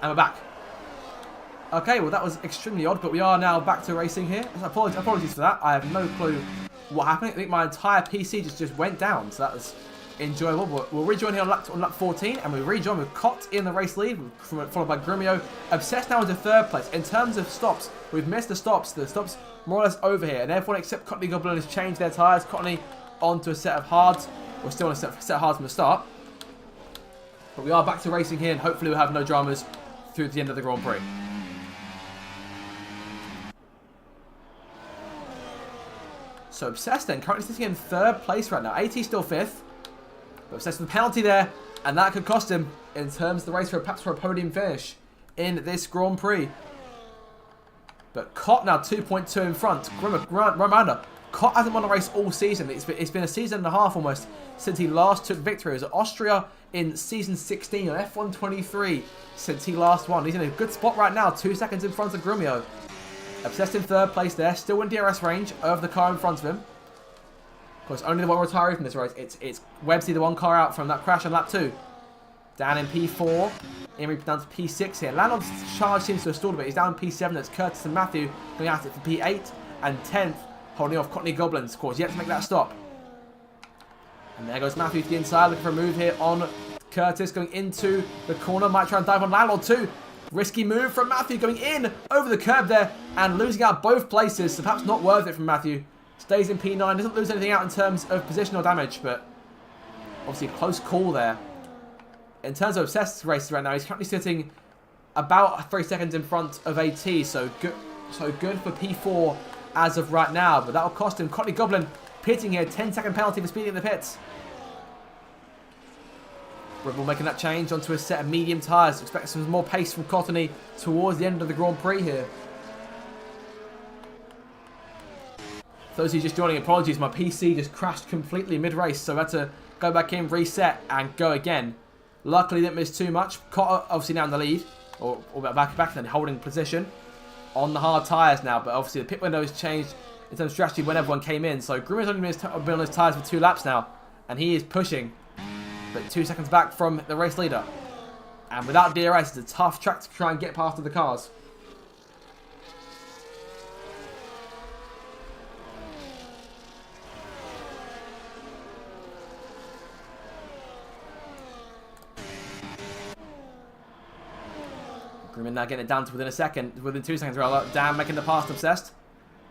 And we're back. Okay, well that was extremely odd, but we are now back to racing here. Apologies for that. I have no clue what happened. I think my entire PC just went down, so that was enjoyable. But we'll rejoin here on lap 14, and we rejoin with Cott in the race lead, followed by Grumio. Obsessed now into third place. In terms of stops, we've missed the stops. The stops more or less over here, and everyone except Cottony Goblin has changed their tyres. Cottony onto a set of hards. We're still on a set of hards from the start. But we are back to racing here, and hopefully we'll have no dramas through the end of the Grand Prix. So Obsessed then, currently sitting in third place right now. AT still fifth. But Obsessed with a penalty there, and that could cost him in terms of the race perhaps for a podium finish in this Grand Prix. But Cott now 2.2 in front. Reminder, Cott hasn't won a race all season. It's been a season and a half almost since he last took victory. It was at Austria in season 16 on F1 23 since he last won. He's in a good spot right now, 2 seconds in front of Grumio. Obsessed in third place there, still in DRS range over the car in front of him. Of course, only the one retiree from this race. It's Websy, the one car out from that crash on lap 2. Down in P4. Emery down to P6 here. Landon's charge seems to have stalled a bit. He's down in P7. That's Curtis and Matthew going at it for P8 and 10th, holding off Cottony Goblins. Of course, yet to make that stop. And there goes Matthew to the inside, looking for a move here on Curtis, going into the corner. Might try and dive on Landlord too. Risky move from Matthew, going in over the curb there and losing out both places. So perhaps not worth it from Matthew. Stays in P9, doesn't lose anything out in terms of positional damage, but obviously a close call there. In terms of Obsessed races right now, he's currently sitting about 3 seconds in front of AT, so good for P4 as of right now, but that'll cost him. Cottony Goblin pitting here, 10-second penalty for speeding in the pits. Ribble making that change onto a set of medium tyres. Expect some more pace from Cottony towards the end of the Grand Prix here. For those of you just joining, apologies, my PC just crashed completely mid-race, so I had to go back in, reset, and go again. Luckily, didn't miss too much. Cotter obviously now in the lead, or back then, holding position on the hard tyres now, but obviously the pit window has changed in terms of strategy when everyone came in. So Grumio's only been on his tyres for 2 laps now, and he is pushing, but 2 seconds back from the race leader. And without DRS, it's a tough track to try and get past the cars. Grumio now getting it down to within 2 seconds rather. Dan making the pass to Obsessed.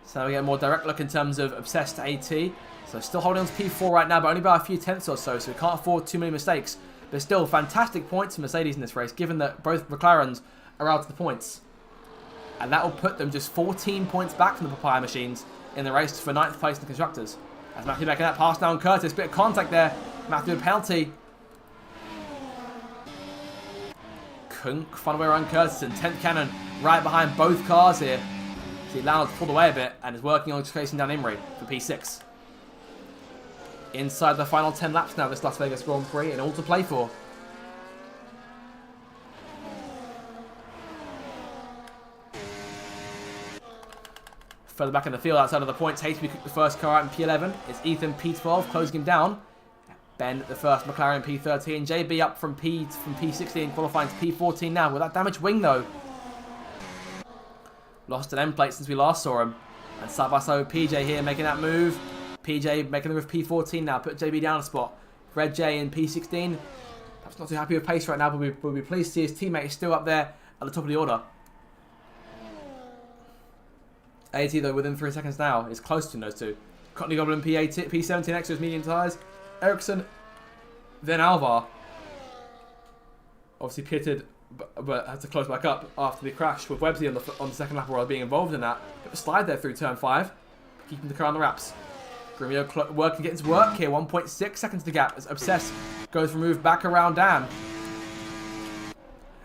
So we get a more direct look in terms of Obsessed to AT. So still holding on to P4 right now, but only by a few tenths or so, so we can't afford too many mistakes. But still, fantastic points for Mercedes in this race, given that both McLarens are out of the points. And that will put them just 14 points back from the Papaya machines in the race for 9th place in the Constructors. As Matthew making that pass down Curtis, bit of contact there. Matthew with a penalty. Couldn't find a way around Curtis, and 10th Cannon right behind both cars here. See, Leonard's pulled away a bit and is working on chasing down Emery for P6. Inside the final 10 laps now, this Las Vegas Grand Prix, and all to play for. Further back in the field, outside of the points, Hateby the first car out in P11. It's Ethan P12 closing him down. Ben the first, McLaren P13. JB up from P16, qualifying to P14 now. With that damaged wing though. Lost an end plate since we last saw him. And side by side with PJ here making that move. PJ making the move P14 now. Put JB down a spot. Red J in P16. Perhaps not too happy with pace right now, but we'll be pleased to see his teammate is still up there at the top of the order. AT though within 3 seconds now is close to those two. Cottony Goblin P17 next to his medium tyres. Ericsson, then Alvar. Obviously pitted, but had to close back up after the crash with Websy on the second lap while being involved in that. Bit of a slide there through turn 5, keeping the car on the wraps. Grumio getting his work here, 1.6 seconds to gap as Obsessed goes for a move back around Dan.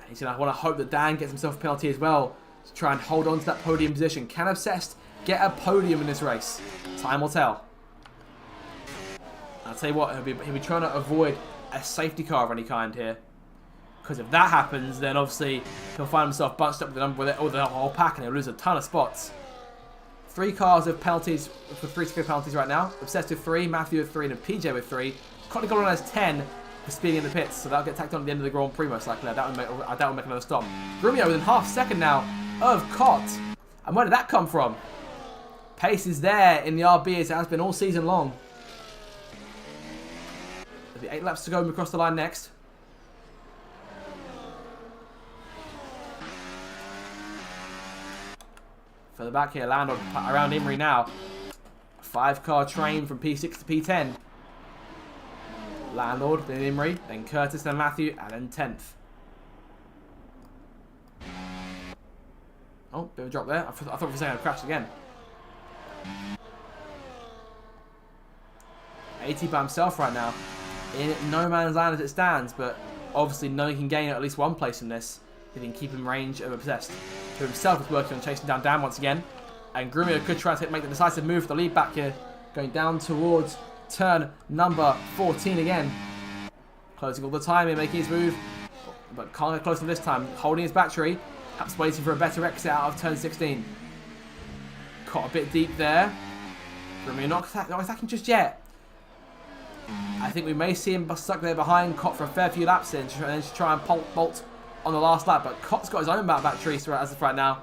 He's going to want to hope that Dan gets himself a penalty as well to try and hold on to that podium position. Can Obsessed get a podium in this race? Time will tell. I'll tell you what, he'll be trying to avoid a safety car of any kind here. Because if that happens, then obviously he'll find himself bunched up with the whole pack and he'll lose a ton of spots. 3 cars with penalties, for 3 second penalties right now. Obsessed with 3, Matthew with 3, and PJ with 3. Cottony Goblin has 10, for speeding in the pits, so that'll get tacked on at the end of the Grand Prix most likely. I doubt we'll make another stop. Grumio within half a second now of Cott. And where did that come from? Pace is there in the RB as it has been all season long. There'll be 8 laps to go across the line next. Further back here, Lando around Imrie now. 5-car train from P6 to P10. Landlord, then Imrie, then Curtis, then Matthew, and then 10th. Oh, bit of a drop there. I thought for a second I crashed again. 80 by himself right now. In no man's land as it stands, but obviously no one can gain at least one place from this if he can keep in range of Obsessed, who himself is working on chasing down Dan once again. And Grumio could try to make the decisive move for the lead back here, going down towards turn number 14 again. Closing all the time here, making his move, but can't get close to this time. Holding his battery, perhaps waiting for a better exit out of turn 16. Caught a bit deep there. Grumio not attacking just yet. I think we may see him stuck there behind Cott for a fair few laps in, and then try and bolt on the last lap. But Cott's got his own battery as of right now.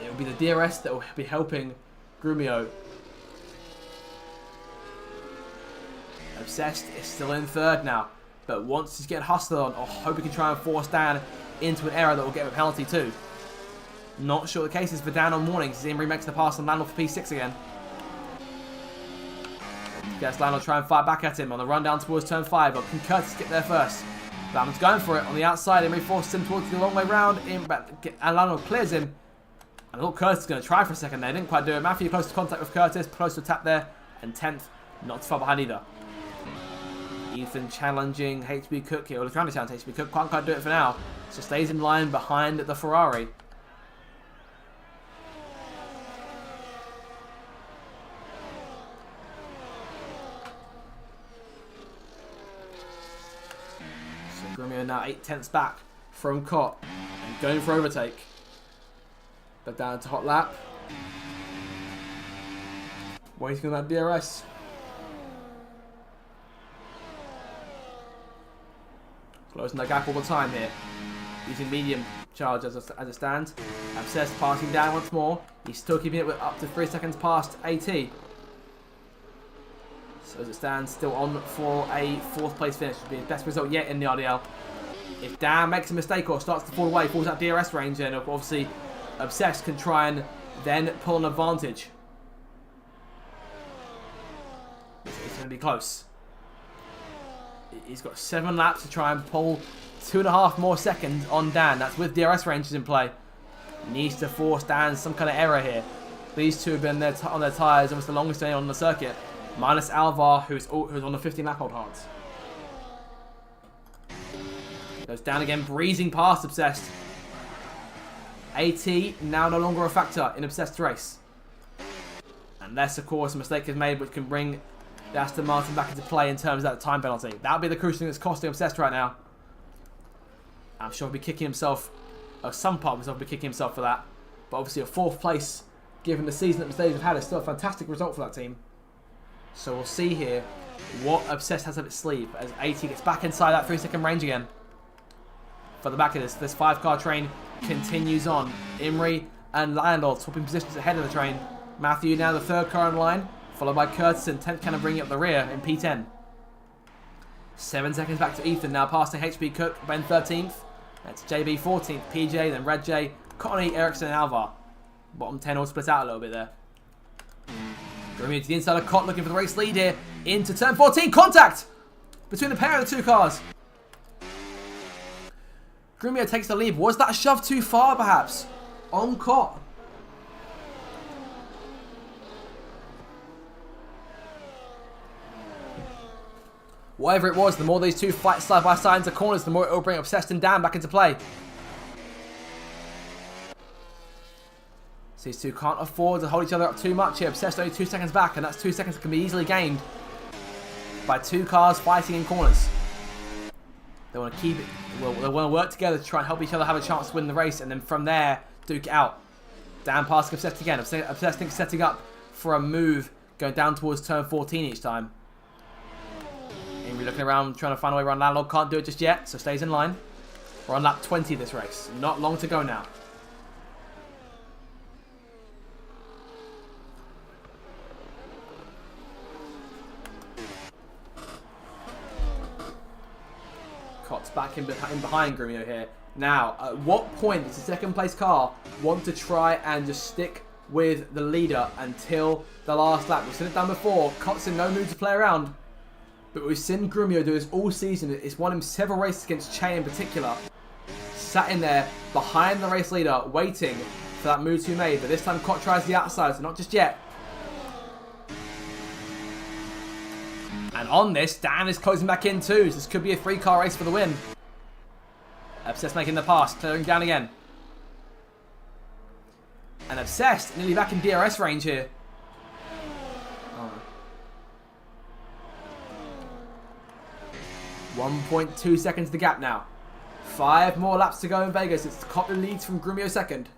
It will be the DRS that will be helping Grumio. Obsessed is still in third now, but wants to get hustled on, or hope he can try and force Dan into an error that will get him a penalty too. Not sure the case is for Dan on mornings as Imrie makes the pass on Landel for P6 again. Guess Landel try and fight back at him on the run down towards turn 5, but can Curtis get there first? Landel's going for it on the outside. Imrie forces him towards the long way round, and Landel clears him. And I thought Curtis was going to try for a second there. Didn't quite do it. Matthew close to contact with Curtis. Close to a tap there. And 10th. Not too far behind either. Ethan challenging HB Cook here. Well, trying to challenge HB Cook. Can't quite do it for now. So stays in line behind the Ferrari. So Grumio now 8/10ths back from Cott. And going for overtake. But down to hot lap. Waiting on that DRS. Closing that gap all the time here. Using medium charge as it stands. Obsessed passing down once more. He's still keeping it with up to 3 seconds past AT. So as it stands, still on for a 4th place finish. Would be his best result yet in the RDL. If Dan makes a mistake or starts to fall away, falls out DRS range, then obviously Obsessed can try and then pull an advantage. It's going to be close. He's got 7 laps to try and pull 2.5 more seconds on Dan. That's with DRS ranges in play. Needs to force Dan some kind of error here. These two have been there on their tyres almost the longest day on the circuit. Minus Alvar, who's on the 15 lap hold hards. Goes down again, breezing past Obsessed. AT now no longer a factor in Obsessed race. Unless, of course, a mistake is made which can bring the Aston Martin back into play in terms of that time penalty. That would be the crucial thing that's costing Obsessed right now. I'm sure he'll be kicking himself, or some part of himself will be kicking himself for that. But obviously a 4th place, given the season that Mercedes have had, is still a fantastic result for that team. So we'll see here what Obsessed has up its sleeve as AT gets back inside that 3-second range again. For the back of this 5-car train continues on. Imrie and Landel swapping positions ahead of the train. Matthew now the 3rd car in line, followed by Curtis and 10th kind of bringing up the rear in P10. 7 seconds back to Ethan, now passing HB Cook, Ben 13th. That's JB 14th, PJ, then Red J, Connie, Ericsson and Alvar. Bottom 10 all split out a little bit there. Grumio to the inside of Cott, looking for the race lead here. Into turn 14, contact between the pair of the 2 cars. Grumio takes the lead. Was that a shove too far, perhaps? On Cott. Whatever it was, the more these two fight side by side into corners, the more it will bring Obsessed and Dan back into play. So these two can't afford to hold each other up too much here. Obsessed only 2 seconds back, and that's 2 seconds that can be easily gained by 2 cars fighting in corners. They want to keep it. Well, they want to work together to try and help each other have a chance to win the race, and then from there, duke it out. Dan passing Obsessed again. Obsessed thinks setting up for a move going down towards turn 14 each time. Imrie Grumio looking around, trying to find a way around Landlord. Can't do it just yet, so stays in line. We're on lap 20 this race. Not long to go now. Cott's back in behind Grumio here. Now, at what point does the second place car want to try and just stick with the leader until the last lap? We've seen it done before. Cott's in no mood to play around. But we've seen Grumio do this all season. It's won him several races against Che in particular. Sat in there behind the race leader, waiting for that move to be made. But this time Cott tries the outside, so not just yet. And on this, Dan is closing back in too. So this could be a 3-car race for the win. Obsessed making the pass, clearing down again. And Obsessed nearly back in DRS range here. Oh. 1.2 seconds the gap now. 5 more laps to go in Vegas. It's Cott who leads from Grumio second.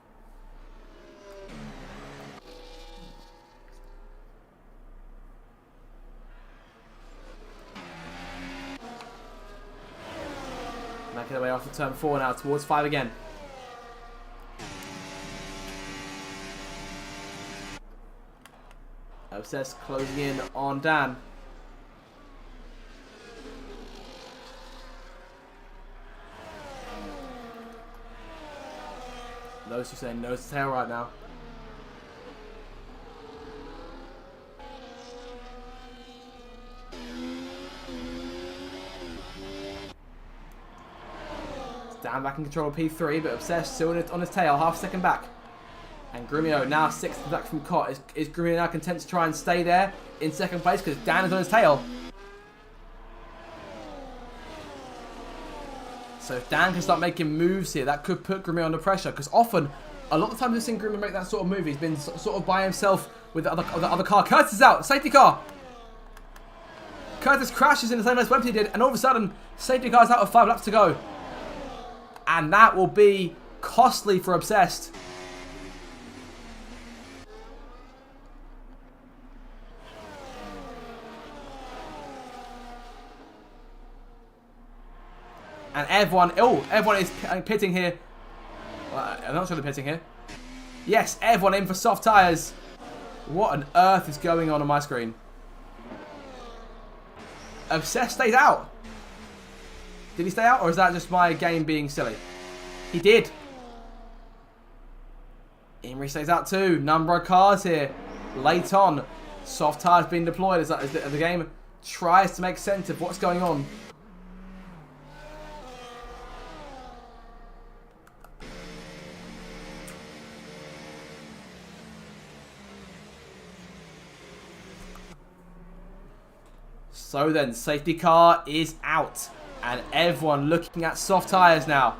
Making their way off the turn 4 now towards 5 again. Obsessed closing in on Dan. Those who say nose to tail right now. Dan back in control of P3, but Obsessed still on his tail, half a second back. And Grumio now 6th back from Cott. Is Grumio now content to try and stay there in second place because Dan is on his tail? So if Dan can start making moves here, that could put Grumio under pressure. Because often, a lot of times we've seen Grumio make that sort of move. He's been sort of by himself with the other car. Curtis is out. Safety car. Curtis crashes in the same place Wempty did. And all of a sudden, safety car's out with 5 laps to go. And that will be costly for Obsessed. And everyone is pitting here. Well, I'm not sure they're pitting here. Yes, everyone in for soft tyres. What on earth is going on my screen? Obsessed stays out. Did he stay out, or is that just my game being silly? He did. Imrie stays out too. Number of cars here. Late on. Soft tyres being deployed as the game tries to make sense of what's going on. So then, safety car is out. And everyone looking at soft tyres now.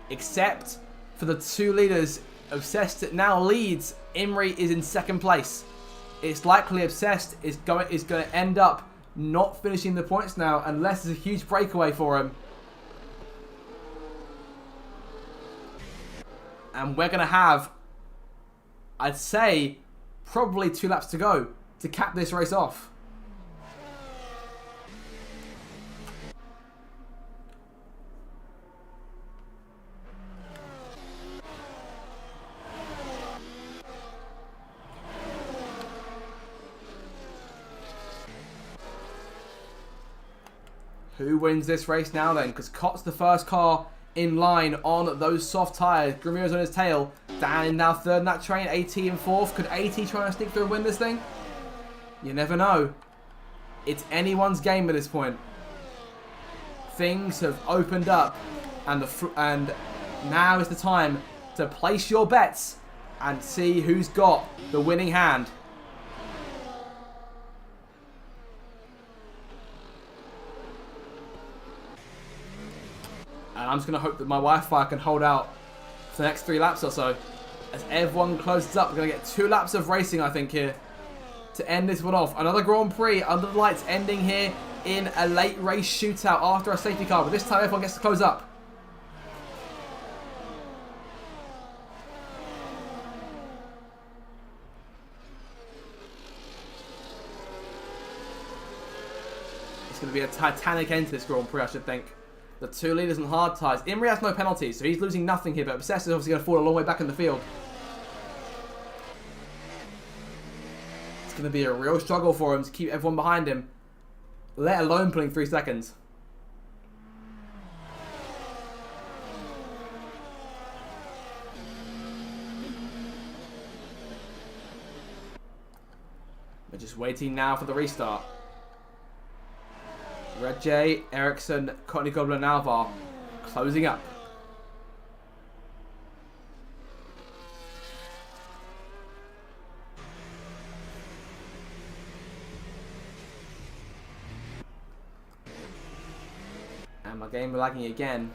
Except for the 2 leaders. Obsessed now leads. Imrie is in second place. It's likely Obsessed is going to end up not finishing the points now unless there's a huge breakaway for him. And we're going to have, I'd say, probably 2 laps to go to cap this race off. Who wins this race now then? Because Cott's the first car in line on those soft tyres. Grumio's on his tail. Dan now 3rd in that train. AT in 4th. Could AT try and sneak through and win this thing? You never know. It's anyone's game at this point. Things have opened up. And now is the time to place your bets and see who's got the winning hand. And I'm just going to hope that my Wi-Fi can hold out for the next 3 laps or so. As everyone closes up, we're going to get 2 laps of racing, I think, here to end this one off. Another Grand Prix under the lights ending here in a late race shootout after a safety car. But this time, everyone gets to close up. It's going to be a titanic end to this Grand Prix, I should think. The two leaders in hard ties. Imri has no penalties, so he's losing nothing here, but Obsessed is obviously going to fall a long way back in the field. It's going to be a real struggle for him to keep everyone behind him, let alone pulling 3 seconds. We're just waiting now for the restart. Red J, Ericsson, Courtney Gobbler, and Alvar closing up. And my game lagging again.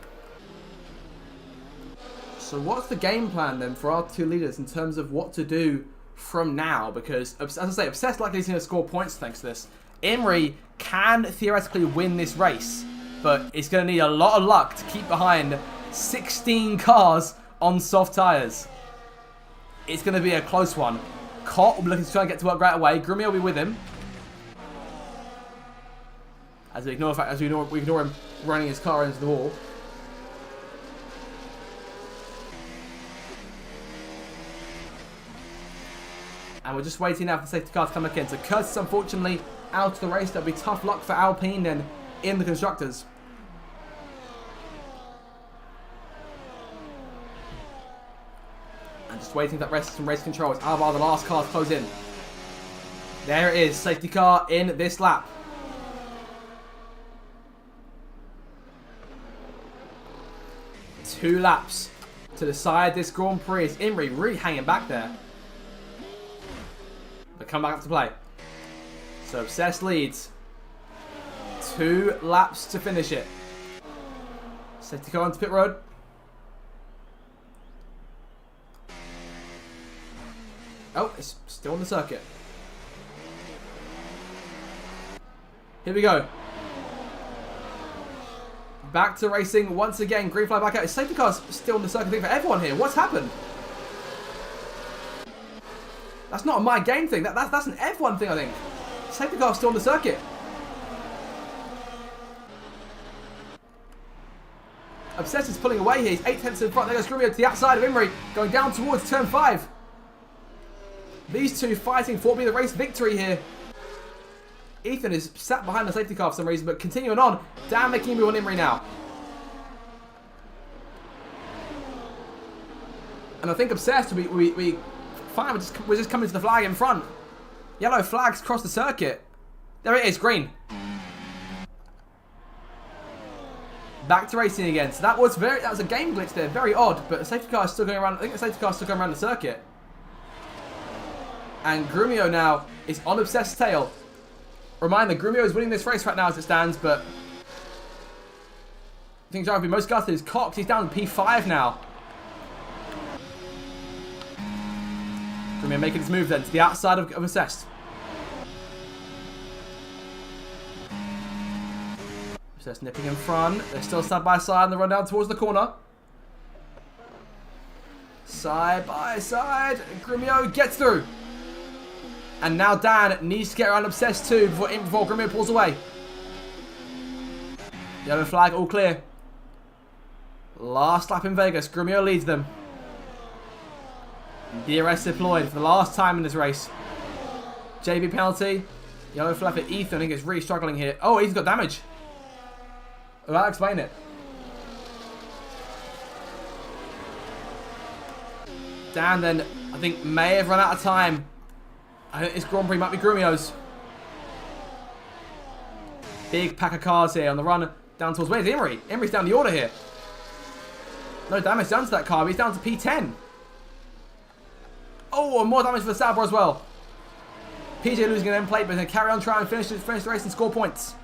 So what's the game plan then for our two leaders in terms of what to do from now? Because, as I say, Obsessed likely is going to score points thanks to this. Imri can theoretically win this race, but it's going to need a lot of luck to keep behind 16 cars on soft tyres. It's going to be a close one. Cott will be looking to try and get to work right away. Grumio will be with him. As we ignore the fact, we ignore him running his car into the wall. And we're just waiting now for the safety car to come back in. So Curtis, unfortunately, out of the race. That'll be tough luck for Alpine then in the constructors. And just waiting for that rest from race control as Alvar, the last car, to close in. There it is, safety car in this lap. Two laps to decide this Grand Prix. Is Imri really hanging back there? But come back up to play. So Obsessed leads. 2 laps to finish it. Safety car onto pit road. Oh, it's still on the circuit. Here we go. Back to racing once again. Green flag back out. Is safety car's still on the circuit thing for everyone here? What's happened? That's not a my game thing. That's an F1 thing, I think. Safety car's still on the circuit. Obsessed is pulling away here. He's 8 tenths in front. There goes Grumio to the outside of Imri, going down towards turn 5. These two fighting for the race victory here. Ethan is sat behind the safety car for some reason, but continuing on. Dan making a move on Imri now. And I think Obsessed, we fine, we're just coming to the flag in front. Yellow flags across the circuit. There it is, green. Back to racing again. So that was a game glitch there, very odd. But the safety car is still going around. I think the safety car is still going around the circuit. And Grumio now is on Obsessed's tail. Reminder, Grumio is winning this race right now as it stands, but I think driver will be most gutted is Cox. He's down to P5 now. Grumio making his move then to the outside of Obsessed. Obsessed nipping in front. They're still side by side on the run down towards the corner. Side by side. Grumio gets through. And now Dan needs to get around Obsessed too before Grumio pulls away. Yellow flag, all clear. Last lap in Vegas. Grumio leads them. DRS deployed for the last time in this race. JB penalty. Yellow flag for Ethan. I think he's really struggling here. Oh, he's got damage. Well, I'll explain it. Dan then, I think, may have run out of time. I think this Grand Prix might be Grumio's. Big pack of cars here on the run down towards... Where's Imri? Imri's down the order here. No damage done to that car, but he's down to P10. Oh, and more damage for the Sauber as well. PJ losing an end plate, but he's going to carry on trying to finish the race and score points.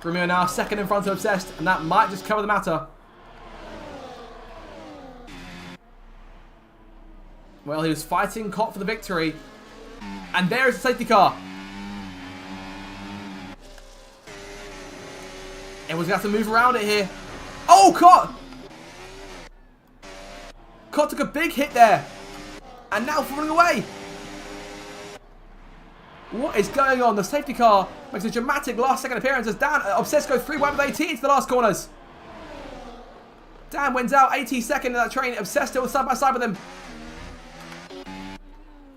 Grumio now second in front of Obsessed, and that might just cover the matter. Well, he was fighting Cott for the victory. And there is the safety car. Everyone's going to have to move around it here. Oh, Cott! Ocon took a big hit there. And now falling away. What is going on? The safety car makes a dramatic last-second appearance as Dan Obsessed go 3-1 with AT into the last corners. Dan wins out, AT second in that train. Obsessed still side by side with him.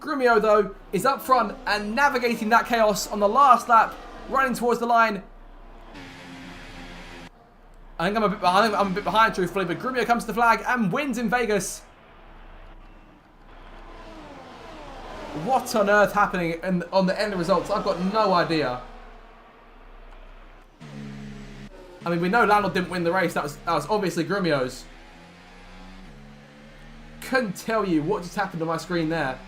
Grumio, though, is up front and navigating that chaos on the last lap, running towards the line. I think I'm a bit behind, truthfully, but Grumio comes to the flag and wins in Vegas. What on earth happening on the end results? I've got no idea. I mean, we know Lando didn't win the race. That was obviously Grumio's. Couldn't tell you what just happened on my screen there.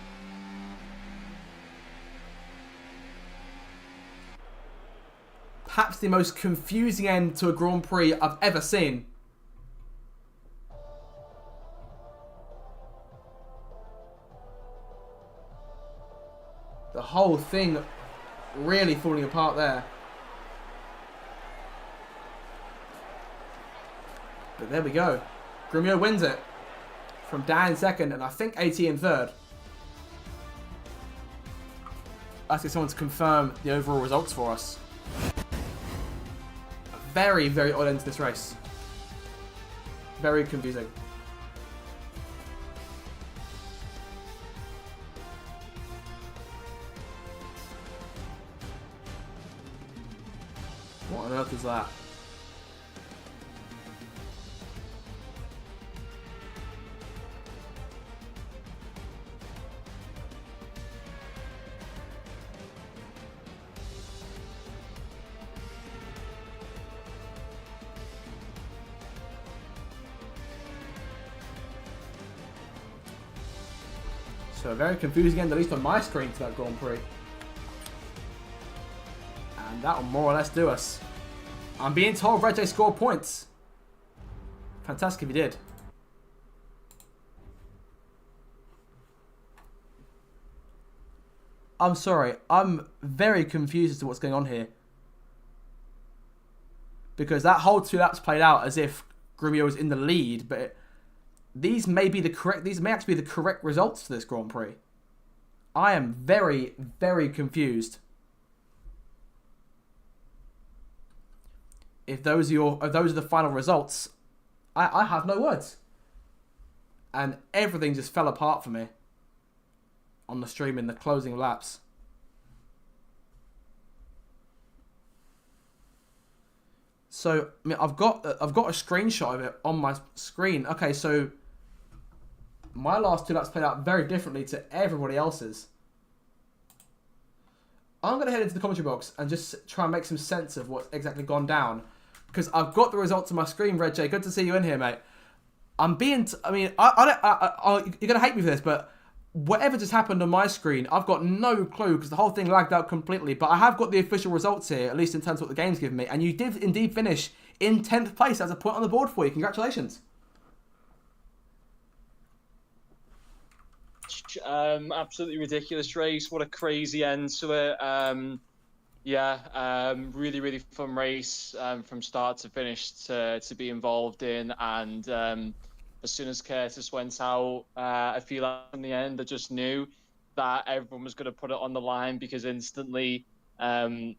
Perhaps the most confusing end to a Grand Prix I've ever seen. The whole thing really falling apart there. But there we go. Grumio wins it. From Dan in second, and I think AT in third. Let's get someone to confirm the overall results for us. A very, very odd end to this race. Very confusing. What on earth is that? So very confusing end, at least on my screen, to that Grand Prix. And that will more or less do us. I'm being told Red J scored points. Fantastic if he did. I'm sorry. I'm very confused as to what's going on here. Because that whole 2 laps played out as if Grumio was in the lead, but these may actually be the correct results for this Grand Prix. I am very, very confused. If those are the final results, I have no words. And everything just fell apart for me on the stream in the closing laps. So I mean, I've got a screenshot of it on my screen. Okay, so my last 2 laps played out very differently to everybody else's. I'm going to head into the commentary box and just try and make some sense of what's exactly gone down. Because I've got the results on my screen, Red J. Good to see you in here, mate. You're going to hate me for this, but whatever just happened on my screen, I've got no clue because the whole thing lagged out completely. But I have got the official results here, at least in terms of what the game's given me. And you did indeed finish in 10th place. That's a point on the board for you. Congratulations. Absolutely ridiculous race. What a crazy end to it. Really, really fun race from start to finish to be involved in. And as soon as Curtis went out, I feel like in the end, I just knew that everyone was going to put it on the line because instantly I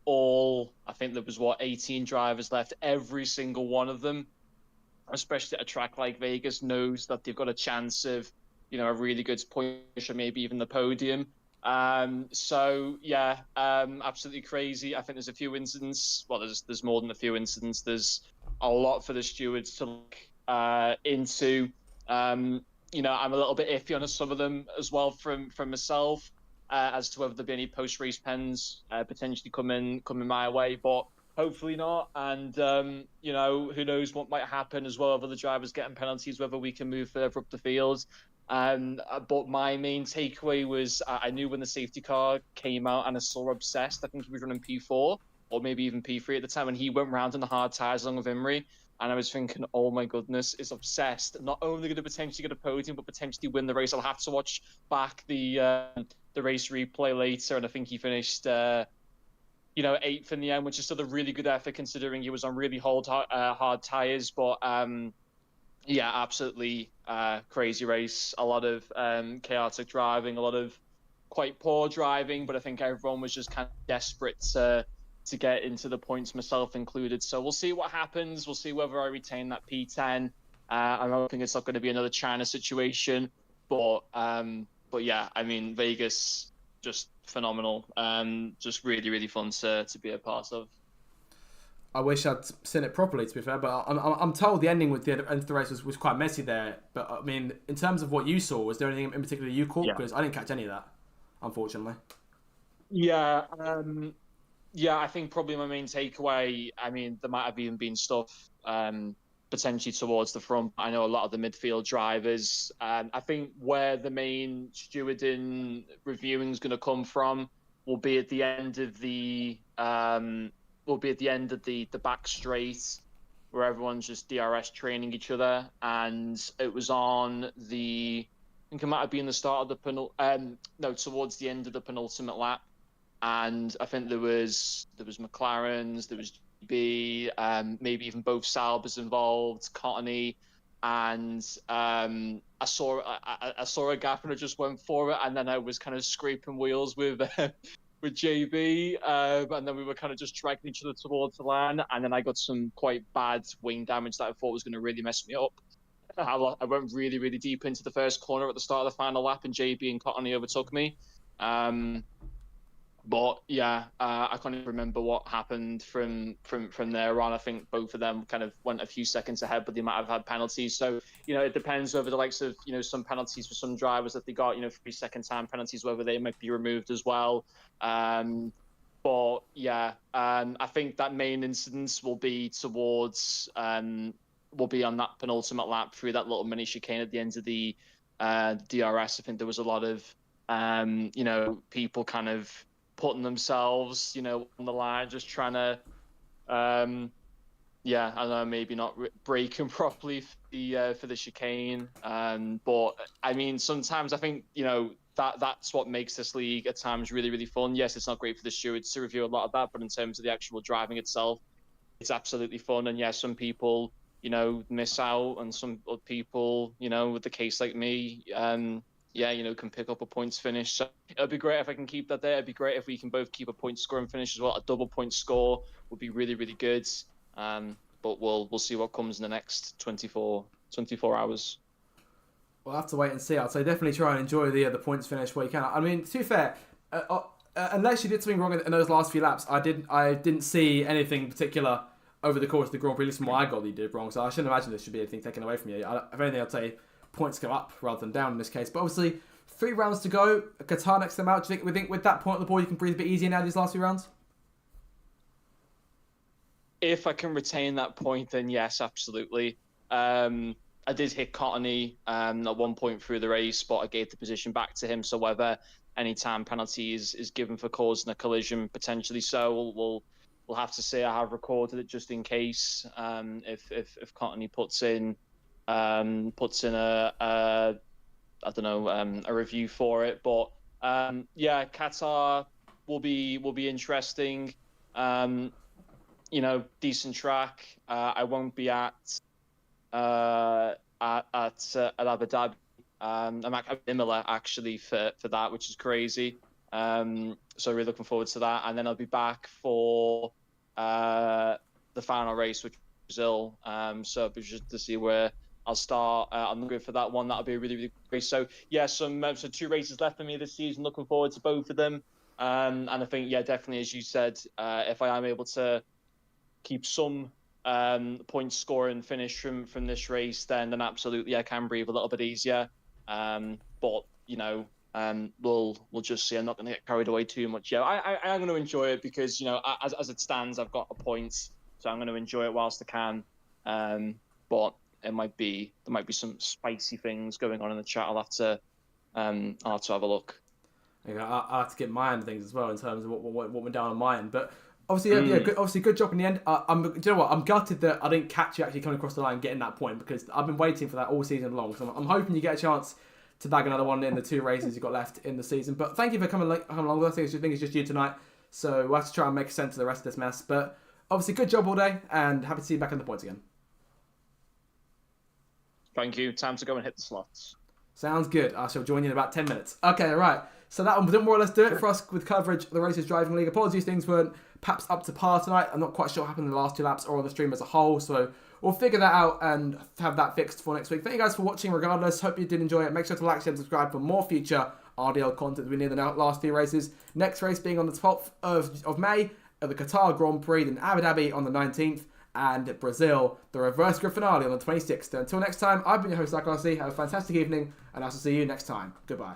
think there was 18 drivers left. Every single one of them, especially at a track like Vegas, knows that they've got a chance of, a really good push or maybe even the podium. Absolutely crazy. I think there's a few incidents. Well, there's more than a few incidents. There's a lot for the stewards to look into. I'm a little bit iffy on some of them as well from myself as to whether there'll be any post-race pens potentially coming my way, but hopefully not. And who knows what might happen as well with other drivers getting penalties, whether we can move further up the field. But my main takeaway was I knew when the safety car came out and I saw Obsessed, I think he was running P4 or maybe even P3 at the time, and he went round in the hard tyres along with Imrie, and I was thinking, oh my goodness, is Obsessed not only going to potentially get a podium but potentially win the race? I'll have to watch back the race replay later, and I think he finished 8th in the end, which is still a really good effort considering he was on really hard tyres. But Yeah, absolutely crazy race. A lot of chaotic driving, a lot of quite poor driving, but I think everyone was just kind of desperate to get into the points, myself included. So we'll see what happens. We'll see whether I retain that P10. I'm hoping it's not going to be another China situation, but yeah, I mean Vegas just phenomenal. Just really really fun to be a part of. I wish I'd seen it properly, to be fair, but I'm told the ending with the end of the race was quite messy there. But I mean, in terms of what you saw, was there anything in particular you caught? Yeah. Because I didn't catch any of that, unfortunately. Yeah, yeah, I think probably my main takeaway. I mean, there might have even been stuff potentially towards the front. I know a lot of the midfield drivers. I think where the main stewarding reviewing is going to come from will be at the end of the back straight where everyone's just DRS training each other, and it was on the. I think it might have been the start of the no, towards the end of the penultimate lap, and I think there was McLarens, there was GB, maybe even both Salbers involved, Cottony, and I saw a gap and I just went for it, and then I was kind of scraping wheels with with JB, and then we were kind of just dragging each other towards the line, and then I got some quite bad wing damage that I thought was going to really mess me up. I went really, really deep into the first corner at the start of the final lap, and JB and Cottony overtook me. But yeah, I can't even remember what happened from there on. I think both of them kind of went a few seconds ahead, but they might have had penalties. So it depends over the likes of some penalties for some drivers that they got 3 second time penalties, whether they might be removed as well. But yeah, I think that main incidence will be towards will be on that penultimate lap through that little mini chicane at the end of the DRS. I think there was a lot of people kind of putting themselves, on the line, just trying to, yeah, I don't know, maybe not braking properly for the chicane. But I mean, sometimes I think that's what makes this league at times really really fun. Yes, it's not great for the stewards to review a lot of that, but in terms of the actual driving itself, it's absolutely fun. And yeah, some people miss out, and some other people, with the case like me, yeah, can pick up a points finish. So it'd be great if I can keep that there. It'd be great if we can both keep a point score and finish as well. A double point score would be really, really good. But we'll see what comes in the next 24 hours. We'll have to wait and see. I'd say definitely try and enjoy the points finish where you can. I mean, to be fair, unless you did something wrong in those last few laps, I didn't see anything particular over the course of the Grand Prix. At least from what I got that you did wrong. So I shouldn't imagine there should be anything taken away from you. If anything, I'd say points go up rather than down in this case. But obviously, 3 rounds to go. Qatar next time out. Do you think with that point on the board you can breathe a bit easier now these last few rounds? If I can retain that point, then yes, absolutely. I did hit Cottony at one point through the race, but I gave the position back to him. So whether any time penalty is given for causing a collision, potentially so, we'll have to see. I have recorded it just in case. If Cottony puts in a I don't know a review for it, but yeah, Qatar will be interesting. Decent track. I won't be at Abu Dhabi. I'm at Imola actually for that, which is crazy. So really looking forward to that, and then I'll be back for the final race, which is Brazil. So it'll be just to see where I'll start. I'm good for that one. That'll be a really, really great. So yeah, so 2 races left for me this season. Looking forward to both of them. And I think, yeah, definitely, as you said, if I am able to keep some point scoring finish from this race, then absolutely I can breathe a little bit easier. But we'll just see. I'm not going to get carried away too much. Yeah, I am going to enjoy it because as it stands, I've got a point, so I'm going to enjoy it whilst I can. But there might be some spicy things going on in the chat. I'll have to have a look. I'll have to get my end of things as well in terms of what went down on my end, but. Obviously, good job in the end. Do you know what? I'm gutted that I didn't catch you actually coming across the line and getting that point because I've been waiting for that all season long. So I'm hoping you get a chance to bag another one in the 2 races you've got left in the season. But thank you for coming along with us. I think it's just you tonight. So we'll have to try and make sense of the rest of this mess. But obviously, good job all day and happy to see you back in the points again. Thank you. Time to go and hit the slots. Sounds good. I shall join you in about 10 minutes. Okay, right. So that one didn't more or less do it for us with coverage of the Racers Driving League. Apologies, things weren't perhaps up to par tonight. I'm not quite sure what happened in the last 2 laps or on the stream as a whole. So we'll figure that out and have that fixed for next week. Thank you guys for watching regardless. Hope you did enjoy it. Make sure to like, share, and subscribe for more future RDL content as we near the last 2 races. Next race being on the 12th of May at the Qatar Grand Prix, then Abu Dhabi on the 19th. And Brazil, the reverse grid finale on the 26th. Until next time, I've been your host, Zach RC. Have a fantastic evening, and I'll see you next time. Goodbye.